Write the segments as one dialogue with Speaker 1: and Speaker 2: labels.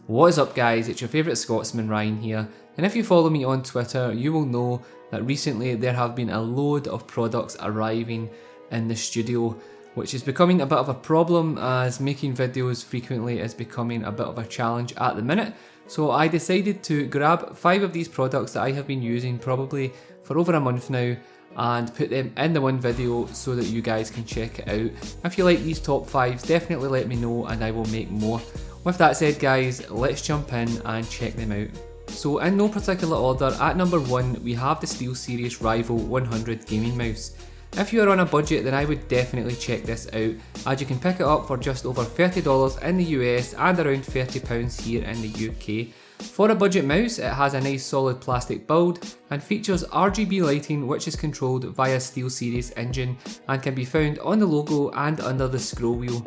Speaker 1: What is up guys, it's your favourite Scotsman Ryan here, and if you follow me on Twitter you will know that recently there have been a load of products arriving in the studio, which is becoming a bit of a problem as making videos frequently is becoming a bit of a challenge at the minute. So I decided to grab 5 of these products that I have been using probably for over a month now and put them in the one video so that you guys can check it out. If you like these top 5s, definitely let me know and I will make more. With that said guys, let's jump in and check them out. So in no particular order, at number 1 we have the SteelSeries Rival 100 gaming mouse. If you are on a budget then I would definitely check this out, as you can pick it up for just over $30 in the US and around £30 here in the UK. For a budget mouse, it has a nice solid plastic build and features RGB lighting which is controlled via SteelSeries engine and can be found on the logo and under the scroll wheel.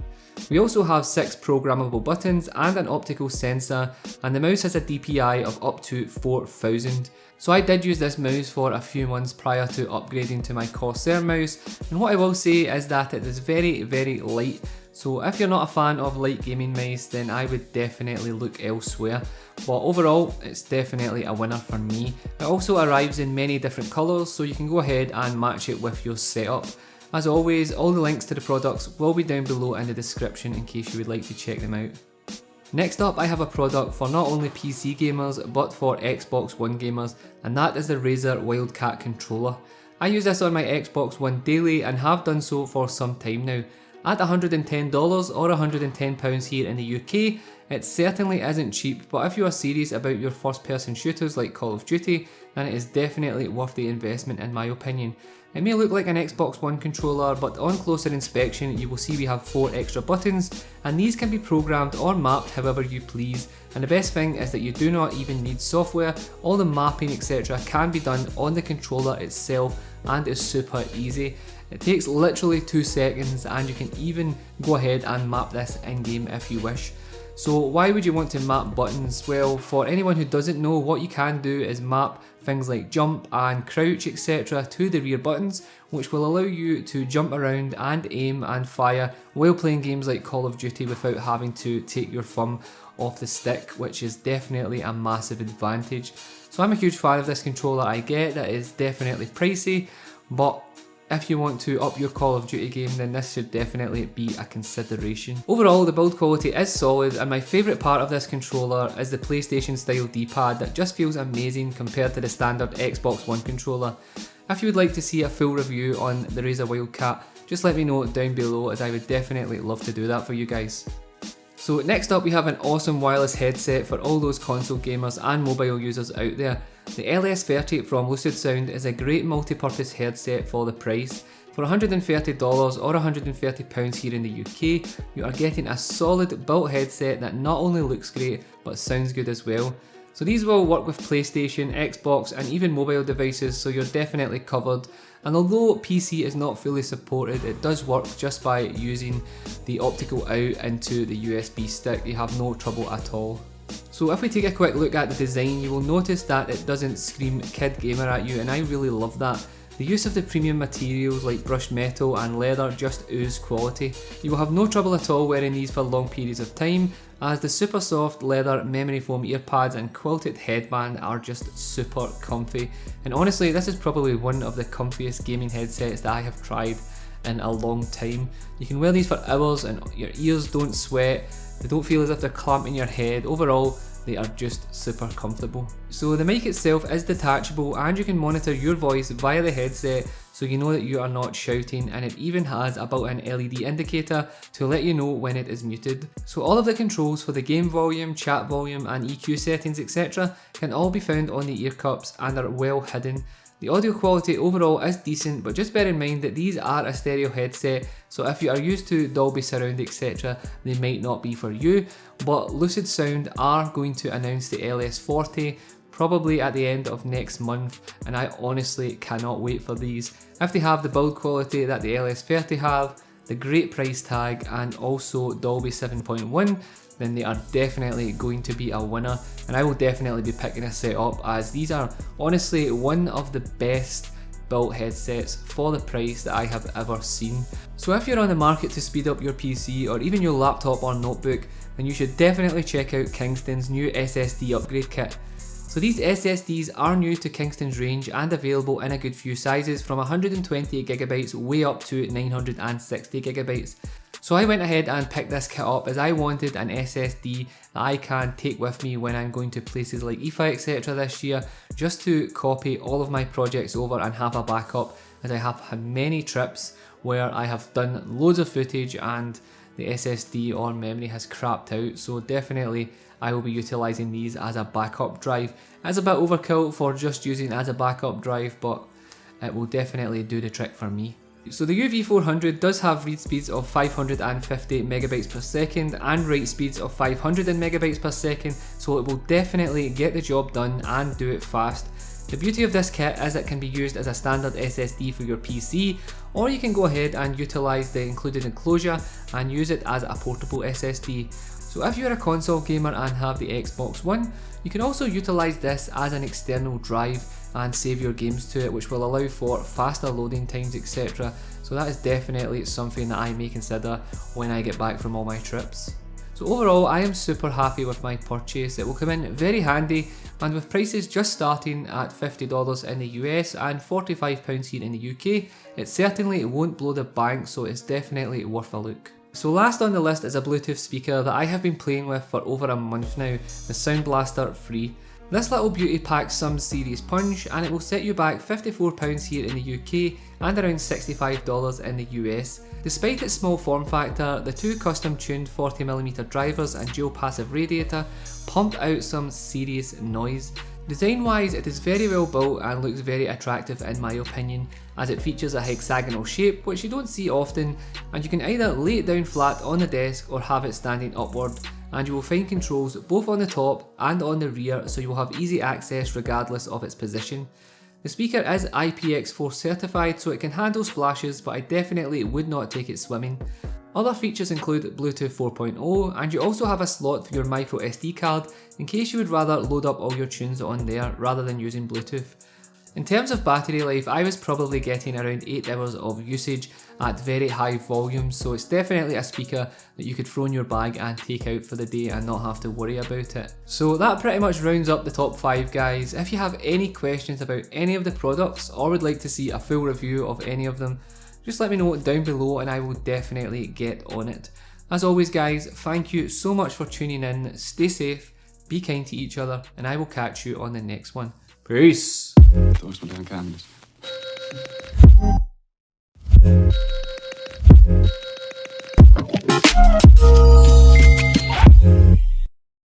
Speaker 1: We also have 6 programmable buttons and an optical sensor, and the mouse has a DPI of up to 4000. So I did use this mouse for a few months prior to upgrading to my Corsair mouse, and what I will say is that it is very light. So if you're not a fan of light gaming mice then I would definitely look elsewhere, but overall it's definitely a winner for me. It also arrives in many different colours so you can go ahead and match it with your setup. As always, all the links to the products will be down below in the description in case you would like to check them out. Next up, I have a product for not only PC gamers but for Xbox One gamers, and that is the Razer Wildcat controller. I use this on my Xbox One daily and have done so for some time now. At $110 or £110 here in the UK, it certainly isn't cheap, but if you are serious about your first person shooters like Call of Duty, then it is definitely worth the investment in my opinion. It may look like an Xbox One controller, but on closer inspection you will see we have 4 extra buttons, and these can be programmed or mapped however you please, and the best thing is that you do not even need software. All the mapping etc can be done on the controller itself and is super easy. It takes literally 2 seconds and you can even go ahead and map this in game if you wish. So why would you want to map buttons? Well, for anyone who doesn't know, what you can do is map things like jump and crouch etc to the rear buttons, which will allow you to jump around and aim and fire while playing games like Call of Duty without having to take your thumb off the stick, which is definitely a massive advantage. So I'm a huge fan of this controller. I get that it's definitely pricey, but if you want to up your Call of Duty game then this should definitely be a consideration. Overall the build quality is solid, and my favourite part of this controller is the PlayStation style D-pad that just feels amazing compared to the standard Xbox One controller. If you would like to see a full review on the Razer Wildcat, just let me know down below as I would definitely love to do that for you guys. So next up we have an awesome wireless headset for all those console gamers and mobile users out there. The LS30 from LucidSound is a great multi-purpose headset for the price. For $130 or £130 here in the UK, you are getting a solid built headset that not only looks great but sounds good as well. So these will work with PlayStation, Xbox and even mobile devices, so you're definitely covered. And although PC is not fully supported, it does work just by using the optical out into the USB stick. You have no trouble at all. So if we take a quick look at the design, you will notice that it doesn't scream kid gamer at you, and I really love that. The use of the premium materials like brushed metal and leather just ooze quality. You will have no trouble at all wearing these for long periods of time, as the super soft leather memory foam earpads and quilted headband are just super comfy. And honestly, this is probably one of the comfiest gaming headsets that I have tried in a long time. You can wear these for hours and your ears don't sweat, they don't feel as if they're clamping your head. Overall, they are just super comfortable. So the mic itself is detachable and you can monitor your voice via the headset so you know that you are not shouting, and it even has a built-in LED indicator to let you know when it is muted. So all of the controls for the game volume, chat volume and EQ settings etc can all be found on the ear cups and are well hidden. The audio quality overall is decent, but just bear in mind that these are a stereo headset, so if you are used to Dolby Surround etc, they might not be for you, but LucidSound are going to announce the LS40 probably at the end of next month, and I honestly cannot wait for these. If they have the build quality that the LS30 have, the great price tag and also Dolby 7.1, then they are definitely going to be a winner, and I will definitely be picking a set up, as these are honestly one of the best built headsets for the price that I have ever seen. So if you're on the market to speed up your PC or even your laptop or notebook, then you should definitely check out Kingston's new SSD upgrade kit. So these SSDs are new to Kingston's range and available in a good few sizes from 128GB way up to 960GB. So I went ahead and picked this kit up as I wanted an SSD that I can take with me when I'm going to places like IFA etc this year, just to copy all of my projects over and have a backup, as I have had many trips where I have done loads of footage and the SSD or memory has crapped out. So definitely I will be utilising these as a backup drive. It's a bit overkill for just using as a backup drive, but it will definitely do the trick for me. So the UV400 does have read speeds of 550 megabytes per second and write speeds of 500 megabytes per second, so it will definitely get the job done and do it fast. The beauty of this kit is it can be used as a standard SSD for your PC, or you can go ahead and utilise the included enclosure and use it as a portable SSD. So if you're a console gamer and have the Xbox One, you can also utilise this as an external drive and save your games to it, which will allow for faster loading times etc. So that is definitely something that I may consider when I get back from all my trips. So overall, I am super happy with my purchase. It will come in very handy, and with prices just starting at $50 in the US and £45 here in the UK, it certainly won't blow the bank, so it's definitely worth a look. So last on the list is a Bluetooth speaker that I have been playing with for over a month now, the SoundBlaster 3. This little beauty packs some serious punch, and it will set you back £54 here in the UK and around $65 in the US. Despite its small form factor, the two custom tuned 40mm drivers and dual passive radiator pump out some serious noise. Design wise, it is very well built and looks very attractive in my opinion, as it features a hexagonal shape which you don't see often, and you can either lay it down flat on the desk or have it standing upward, and you will find controls both on the top and on the rear, so you will have easy access regardless of its position. The speaker is IPX4 certified, so it can handle splashes, but I definitely would not take it swimming. Other features include Bluetooth 4.0, and you also have a slot for your micro SD card in case you would rather load up all your tunes on there rather than using Bluetooth. In terms of battery life, I was probably getting around 8 hours of usage at very high volumes, so it's definitely a speaker that you could throw in your bag and take out for the day and not have to worry about it. So that pretty much rounds up the top 5 guys. If you have any questions about any of the products or would like to see a full review of any of them, just let me know down below and I will definitely get on it. As always guys, thank you so much for tuning in, stay safe, be kind to each other, and I will catch you on the next one. Peace!